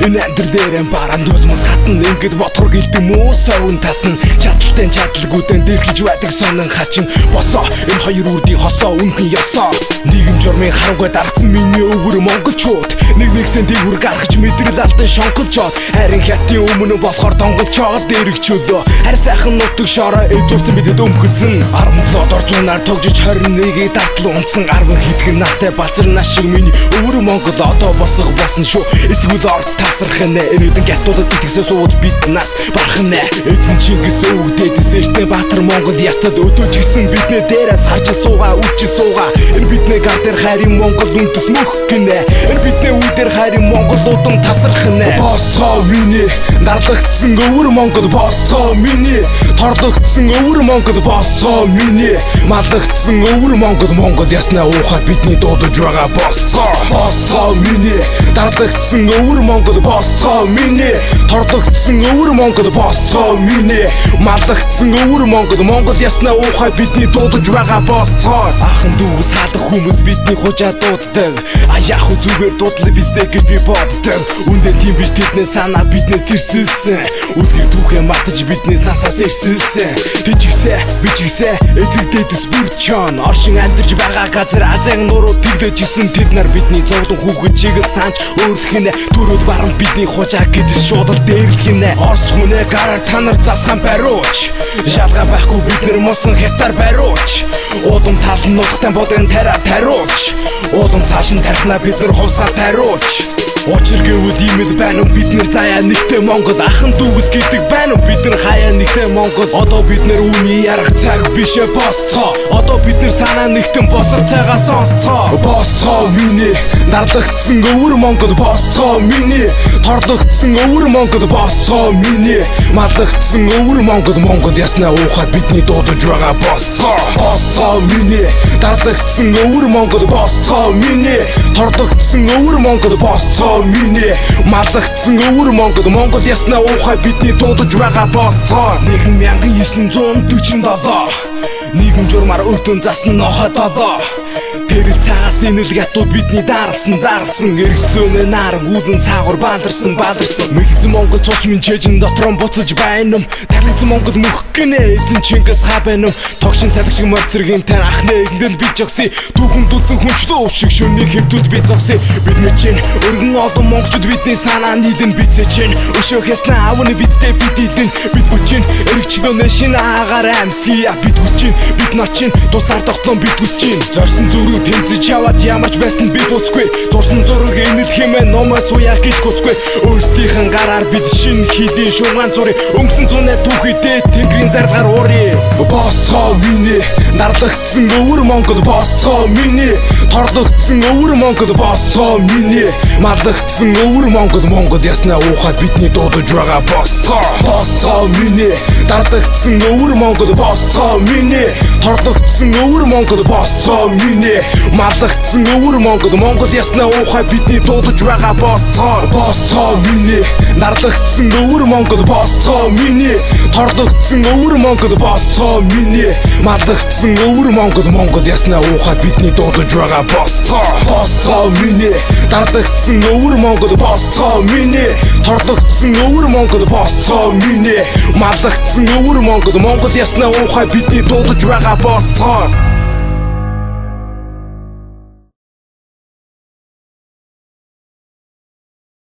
энэ амьдралээр бараанд улмас хатна ингээд бодхор гэлдэм үү совн татна чадaltaй чадалгүйдэн дэрхэж байдаг сонин хачин босоо энэ хоёр үрдийн хосоо үнхэн ёсоо нийгэм журмын харангүй даргацсан миний өвөр монголчууд нэг нэгсэн дээгүр гаргаж мэдрэл алдан шонголжоод харин хятадын өмнө болохоор донголчоод дэрэгчөлөө харь сайхан нутаг шороо эдвэрсэн бидэд өмхөлсөн 17 дор зунаар тогжиж 21-ийг датлан унтсан 10 хитгэн настай балзар нас шиг миний өвөр монгол одоо босох босон шүү эсвэл орд тасрах нэ эрүүдэн гятуудад итгэсээ сууд бид нас барах нэ эзэн Чингис өвгдөөс эртний баатар монгол ястад өдөөж гисэн биднээ дээрээс харж суугаа үчи суугаа энэ биднээ гар дээр хайрын монгол үндэс мөх гинэ энэ биднээ үе дээр хайрын монголуудын тасрах нэ босцоо миний дарлагдсан өвөр монгол босцоо миний торлогдсон өвөр монгол босцоо миний малагдсан өвөр монгол яснаа уухай бидний дуудаж байгаа босцоо миний дарлагдсан өвөр монгол босцоо миний торлогдсон өвөр монгол босцоо миний малагдсан өвөр монгол яснаа уухай бидний дуудаж байгаа босцоо ахын дүү салах хүмүүс бидний хужаа дууддаг а яах вэ зүгээр дуудлаа биздээ гэж би боддог үндэ тийм биш тэдний санаа биднээс тэрсэлсэн үлгэр түүхээ мартаж бидний сансаас ирсэлсэн тэжигсээ бичигсээ эзэгдээдэс бүрчон оршин амьдарч байгаа газар азайн нуруу тэглэж исэн тэд нар бидний зовлон хүүхэд чиглэл санч өөрлөх нэ төрөөд баран бидний хужаа гэж шуудал дээрлэх нэ орс хүнээ гараар танар засхан бариуч жалгаа байхгүй бид нар мосон хятар бариуч удам тал нутгтай бодон тариулч удам цааш нь тархнаа бид нар хувсаа тариулч Очир гэвэл имэл байна уу бид нэр заяа нэгтэй монгол ахын дүүс гэдэг байна уу бид нар хаяа нэгтэй монгол одоо бид нэр үүний ярах цаг бишээ босцоо одоо бид нар санаа нэгтэн босох цагаа сонсцоо босцоо миний дарлагдсан өвөр монгол босцоо миний торлогдсон өвөр монгол босцоо миний малагдсан өвөр монгол яснаа уухад бидний дуудаж байгаа босцоо миний дарлагдсан өвөр монгол босцоо миний торлогдсон өвөр монгол босцоо миний малагдсан өвөр монгол яснаа уухай бидний дуудаж байгаа босцоо 1947 нийгэм журмаар өртөн засна нохо долоо тэрэл цагаас инэл гатууд бидний даралсан эргэслөөнөө наар гүлэн цаагур баларсан мэлзэн монгол цус минь чэжин дотрон буцаж байна таглагдсан монгол мөх гинэ эзэн Чингис ха байна тогшин салхи шиг мод зэргийн тань ахны эгэндэл би жогси түүхэн дулсан хүнчлөө өвшиг шөнийн хэвтүүд би зогси бид мэчин өргөн олон монголчууд бидний санаа нийлэн бицээ чинь өшөө хэснэ авны бидтэй бид идэн бид бүчин эргэчлөөнөө шинэ агаар амьсгий бид хүсчин бид начин тусаар тогтлон бид хүсчин зорсон зүрх тэмцэж яваад ямарч байсан бид буцгүй зурсан зураг энэл хэмээн номоос уяах гэж хүсгүй өөрсдийнхэн гараар бид шин хийдийн шуган зурыг өнгөсөн зүүнээ түүхийдээ тэнгэрийн зарлагаар уурье босцоо миний дарлагдсан өвөр монгол босцоо миний торлогдсон өвөр монгол босцоо миний малагдсан өвөр монгол яснаа уухад бидний дуудаж байгаа босцоо миний дарлагдсан өвөр монгол босцоо миний торлогдсон өвөр монгол босцоо миний малагдсан өвөр монгол яснаа уухай бидний дуудаж байгаа босцоо миний дарлагдсан өвөр монгол босцоо миний торлогдсон өвөр монгол босцоо миний малагдсан өвөр монгол яснаа уухай бидний дуудаж байгаа босцоо миний дарлагдсан өвөр монгол босцоо миний торлогдсон өвөр монгол босцоо миний малагдсан өвөр монгол яснаа уухай бидний дуудаж байгаа босцоо